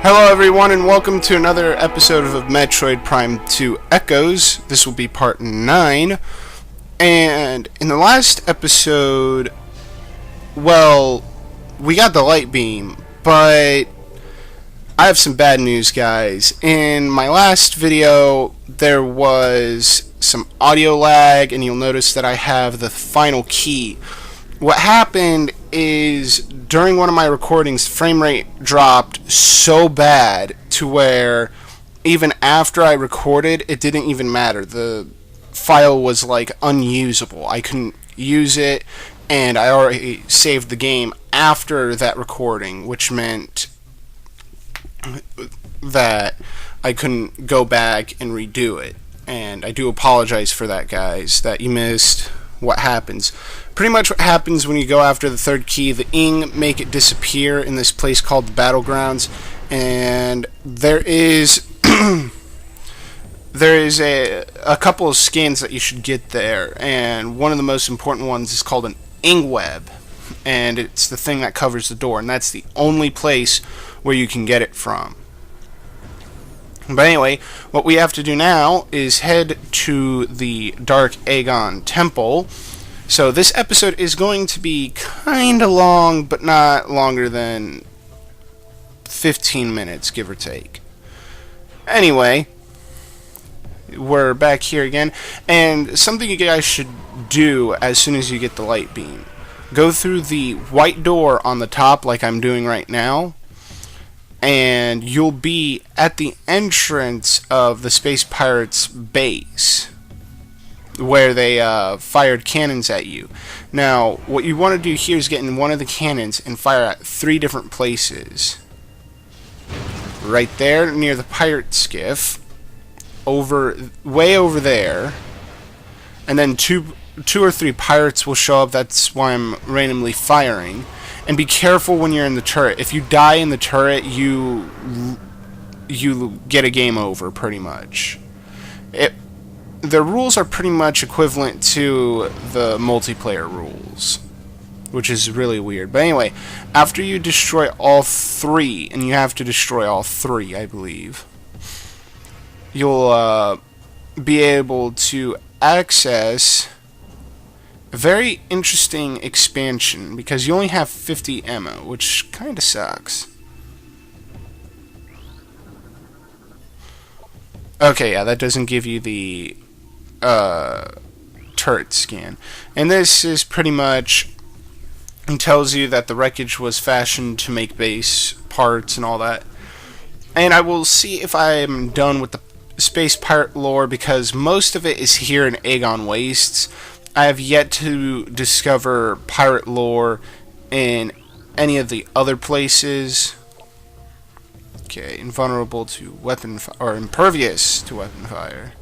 Hello everyone and welcome to another episode of Metroid Prime 2 Echoes. This will be part 9. And in the last episode, well, we got the light beam, but I have some bad news, guys. In my last video, there was some audio lag, and you'll notice that I have the final key. What happened is, during one of my recordings, frame rate dropped so bad to where even after I recorded, it didn't even matter. The file was like unusable. I couldn't use it, and I already saved the game after that recording, which meant that I couldn't go back and redo it. And I do apologize for that, guys, that you missed what happens. Pretty much what happens when you go after the third key, the Ing make it disappear in this place called the Battlegrounds, and there is a couple of skins that you should get there, and one of the most important ones is called an Ing web, and it's the thing that covers the door, and that's the only place where you can get it from. But anyway, what we have to do now is head to the Dark Agon Temple. So this episode is going to be kinda long, but not longer than 15 minutes, give or take. Anyway, we're back here again, and something you guys should do as soon as you get the light beam. Go through the white door on the top like I'm doing right now, and you'll be at the entrance of the Space Pirates base, where they fired cannons at you. Now, what you want to do here is get in one of the cannons and fire at 3 different places. Right there near the pirate skiff, way over there, and then two or three pirates will show up. That's why I'm randomly firing. And be careful when you're in the turret. If you die in the turret, you get a game over, pretty much. The rules are pretty much equivalent to the multiplayer rules, which is really weird. But anyway, after you destroy all 3, and you have to destroy all 3, I believe, you'll be able to access a very interesting expansion, because you only have 50 ammo, which kinda sucks. Okay, yeah, that doesn't give you the turret scan. And this is pretty much, it tells you that the wreckage was fashioned to make base parts and all that. And I will see if I'm done with the space pirate lore, because most of it is here in Agon Wastes. I have yet to discover pirate lore in any of the other places. Okay, invulnerable to weapon or impervious to weapon fire.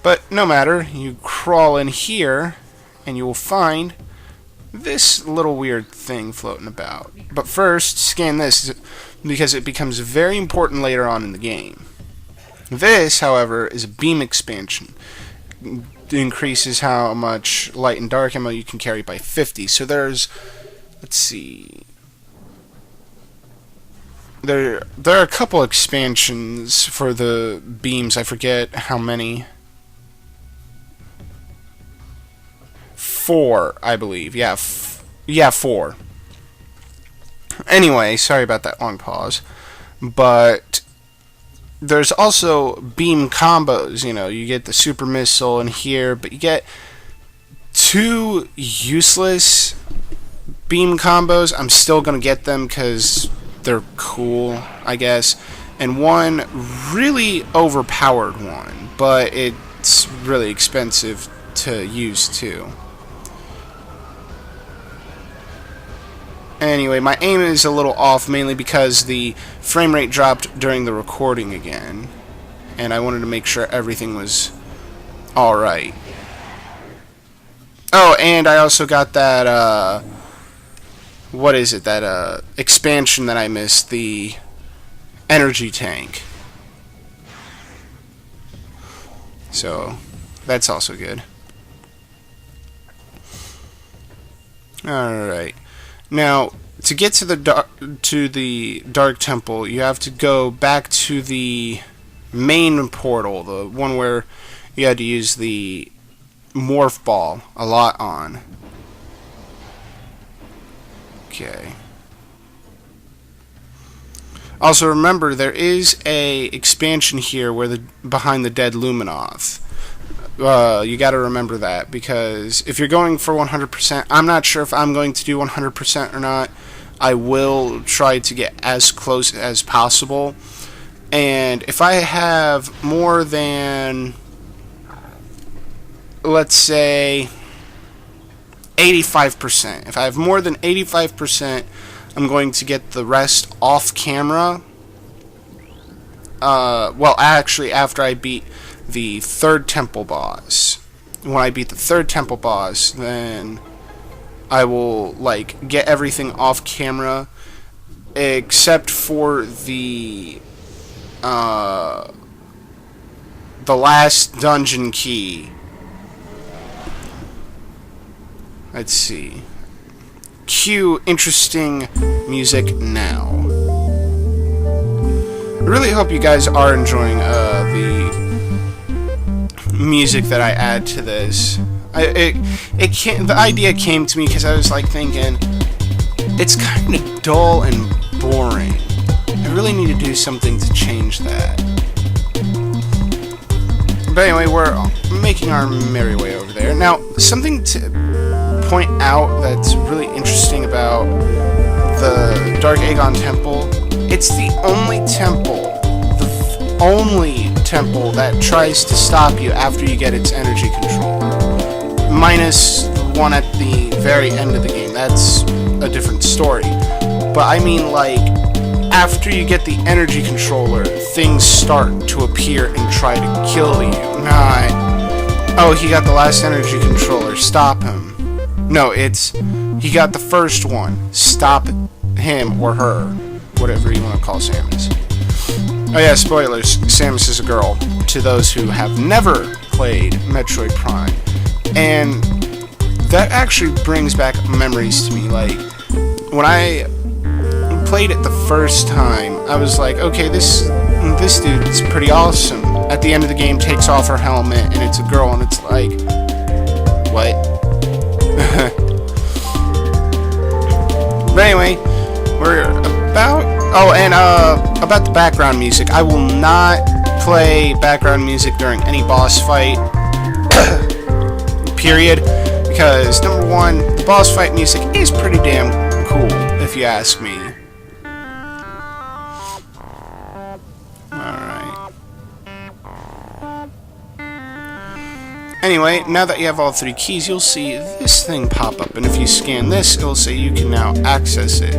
But no matter, you crawl in here and you will find this little weird thing floating about. But first, scan this, because it becomes very important later on in the game. This, however, is a beam expansion. It increases how much light and dark ammo you can carry by 50. So there's, let's see, there are a couple expansions for the beams. I forget how many. 4, I believe. Yeah, 4. Anyway, sorry about that long pause. But there's also beam combos. You know, you get the super missile in here, but you get 2 useless beam combos. I'm still gonna get them because they're cool, I guess. And 1 really overpowered one, but it's really expensive to use too. Anyway, my aim is a little off, mainly because the frame rate dropped during the recording again, and I wanted to make sure everything was alright. Oh, and I also got that, what is it, that expansion that I missed, the energy tank. So, that's also good. Alright. Now, to get to the Dark Temple, you have to go back to the main portal, the one where you had to use the morph ball a lot on. Okay. Also, remember, there is a expansion here where behind the dead Luminoth. You got to remember that, because if you're going for 100%, I'm not sure if I'm going to do 100% or not. I will try to get as close as possible. And if I have more than, let's say, 85%, if I have more than 85%, I'm going to get the rest off camera. Well, actually, after I beat the third temple boss. When I beat the third temple boss, then I will, like, get everything off camera, except for the last dungeon key. Let's see. Cue interesting music now. I really hope you guys are enjoying the music that I add to this. The idea came to me because I was like thinking, it's kind of dull and boring. I really need to do something to change that. But anyway, we're making our merry way over there. Now, something to point out that's really interesting about the Dark Agon Temple, it's the only temple that tries to stop you after you get its energy control. Minus the one at the very end of the game. That's a different story. But I mean, like, after you get the energy controller, things start to appear and try to kill you. Oh, he got the last energy controller. Stop him. No, he got the first one. Stop him or her. Whatever you want to call Samus. Oh yeah, spoilers. Samus is a girl. To those who have never played Metroid Prime. And that actually brings back memories to me. Like, when I played it the first time, I was like, okay, this dude is pretty awesome. At the end of the game, takes off her helmet, and it's a girl, and it's like, what? But anyway, we're about the background music. I will not play background music during any boss fight, period, because number one, the boss fight music is pretty damn cool, if you ask me. Alright. Anyway, now that you have all three keys, you'll see this thing pop up, and if you scan this, it'll say you can now access it.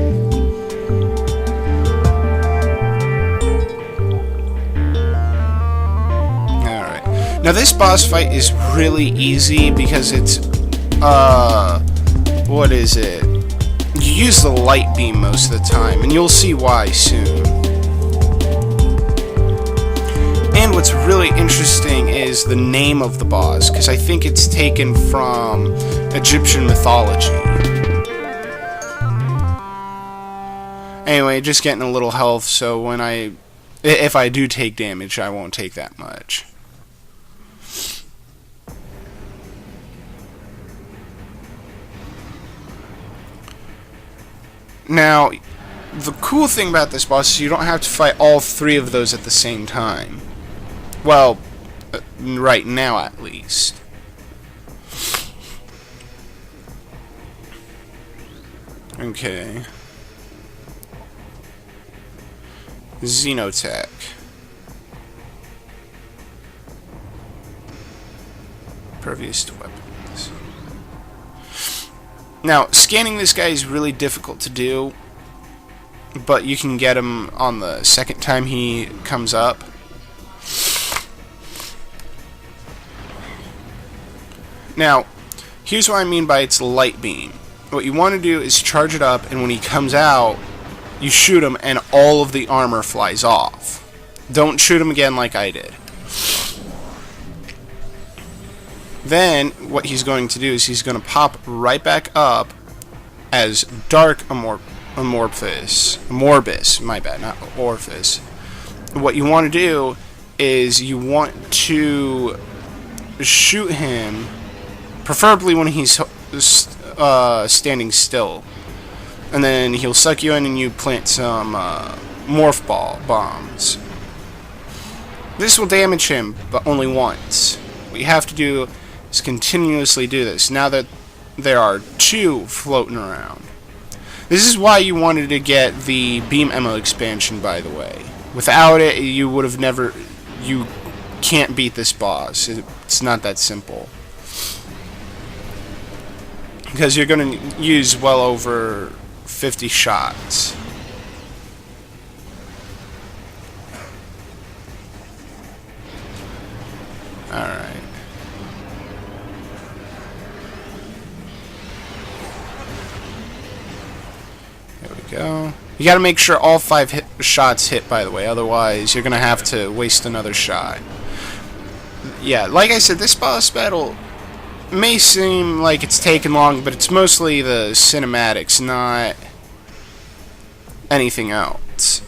Now this boss fight is really easy because it's, what is it? You use the light beam most of the time, and you'll see why soon. And what's really interesting is the name of the boss, because I think it's taken from Egyptian mythology. Anyway, just getting a little health, so if I do take damage, I won't take that much. Now, the cool thing about this boss is you don't have to fight all three of those at the same time. Well, right now at least. Okay. Xenotech. Pervious to weapons. Now, scanning this guy is really difficult to do, but you can get him on the second time he comes up. Now, here's what I mean by its light beam. What you want to do is charge it up, and when he comes out, you shoot him, and all of the armor flies off. Don't shoot him again like I did. Then, what he's going to do is he's going to pop right back up as dark Morbus, my bad, not Orifice. What you want to do is you want to shoot him, preferably when he's standing still, and then he'll suck you in and you plant some morph ball bombs. This will damage him, but only once. What you have to do is continuously do this, now that there are 2 floating around. This is why you wanted to get the beam ammo expansion, by the way. Without it, you would have never... You can't beat this boss. It's not that simple. Because you're going to use well over 50 shots. Alright. There we go. You gotta make sure all 5 shots hit, by the way, otherwise you're gonna have to waste another shot. Yeah, like I said, this boss battle may seem like it's taken long, but it's mostly the cinematics, not anything else.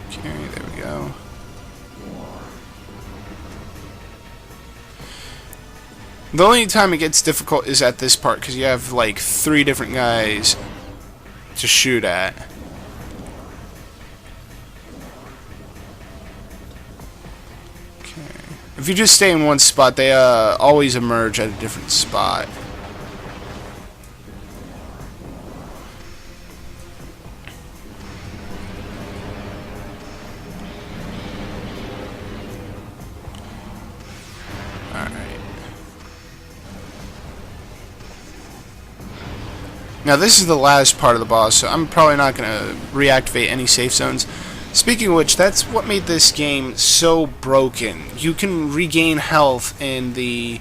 Okay, there we go. The only time it gets difficult is at this part, because you have like 3 different guys to shoot at. Okay. If you just stay in one spot, they always emerge at a different spot. Now this is the last part of the boss, so I'm probably not going to reactivate any safe zones. Speaking of which, that's what made this game so broken. You can regain health in the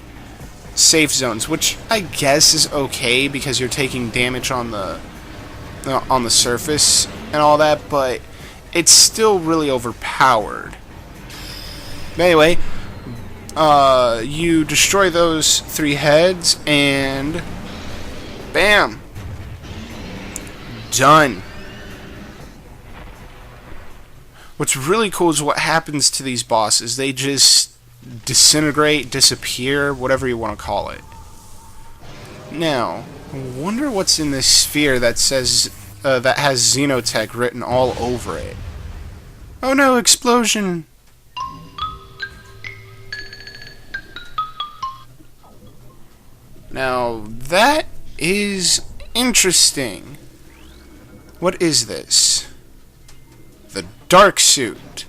safe zones, which I guess is okay because you're taking damage on the surface and all that, but it's still really overpowered. But anyway, you destroy those 3 heads and bam! Done. What's really cool is what happens to these bosses. They just disintegrate, disappear, whatever you want to call it. Now, I wonder what's in this sphere that says that has Xenotech written all over it. Oh no, explosion! Now, that is interesting. What is this? The dark suit.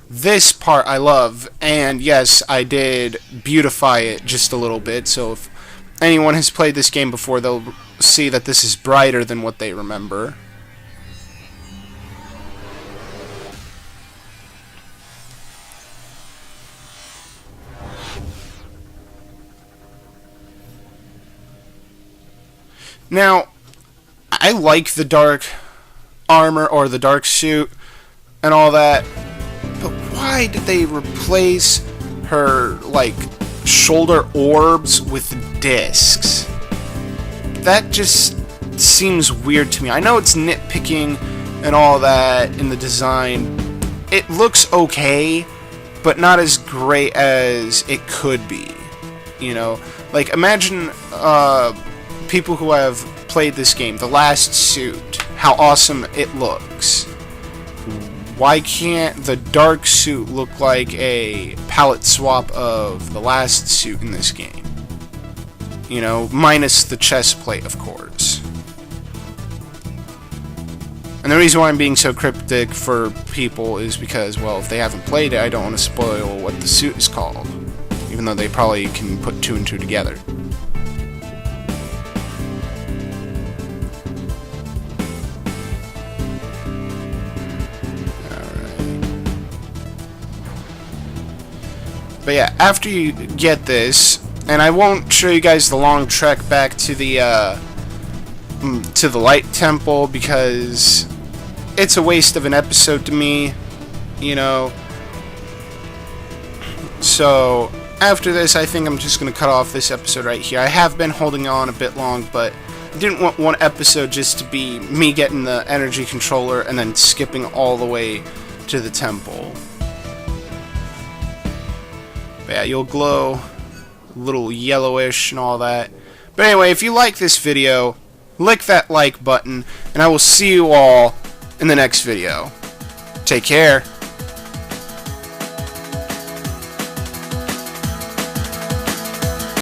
This part I love, and yes, I did beautify it just a little bit, so if anyone has played this game before, they'll see that this is brighter than what they remember. Now, I like the dark armor or the dark suit and all that, but why did they replace her, like, shoulder orbs with discs? That just seems weird to me. I know it's nitpicking and all that in the design. It looks okay, but not as great as it could be. You know, like, imagine people who have played this game, the last suit, how awesome it looks. Why can't the dark suit look like a palette swap of the last suit in this game? You know, minus the chest plate, of course. And the reason why I'm being so cryptic for people is because, well, if they haven't played it, I don't want to spoil what the suit is called, even though they probably can put 2 and 2 together. But yeah, after you get this, and I won't show you guys the long trek back to the to the Light Temple, because it's a waste of an episode to me, you know. So after this, I think I'm just going to cut off this episode right here. I have been holding on a bit long, but I didn't want one episode just to be me getting the energy controller and then skipping all the way to the temple. But yeah, you'll glow a little yellowish and all that. But anyway, if you like this video, click that like button, and I will see you all in the next video. Take care.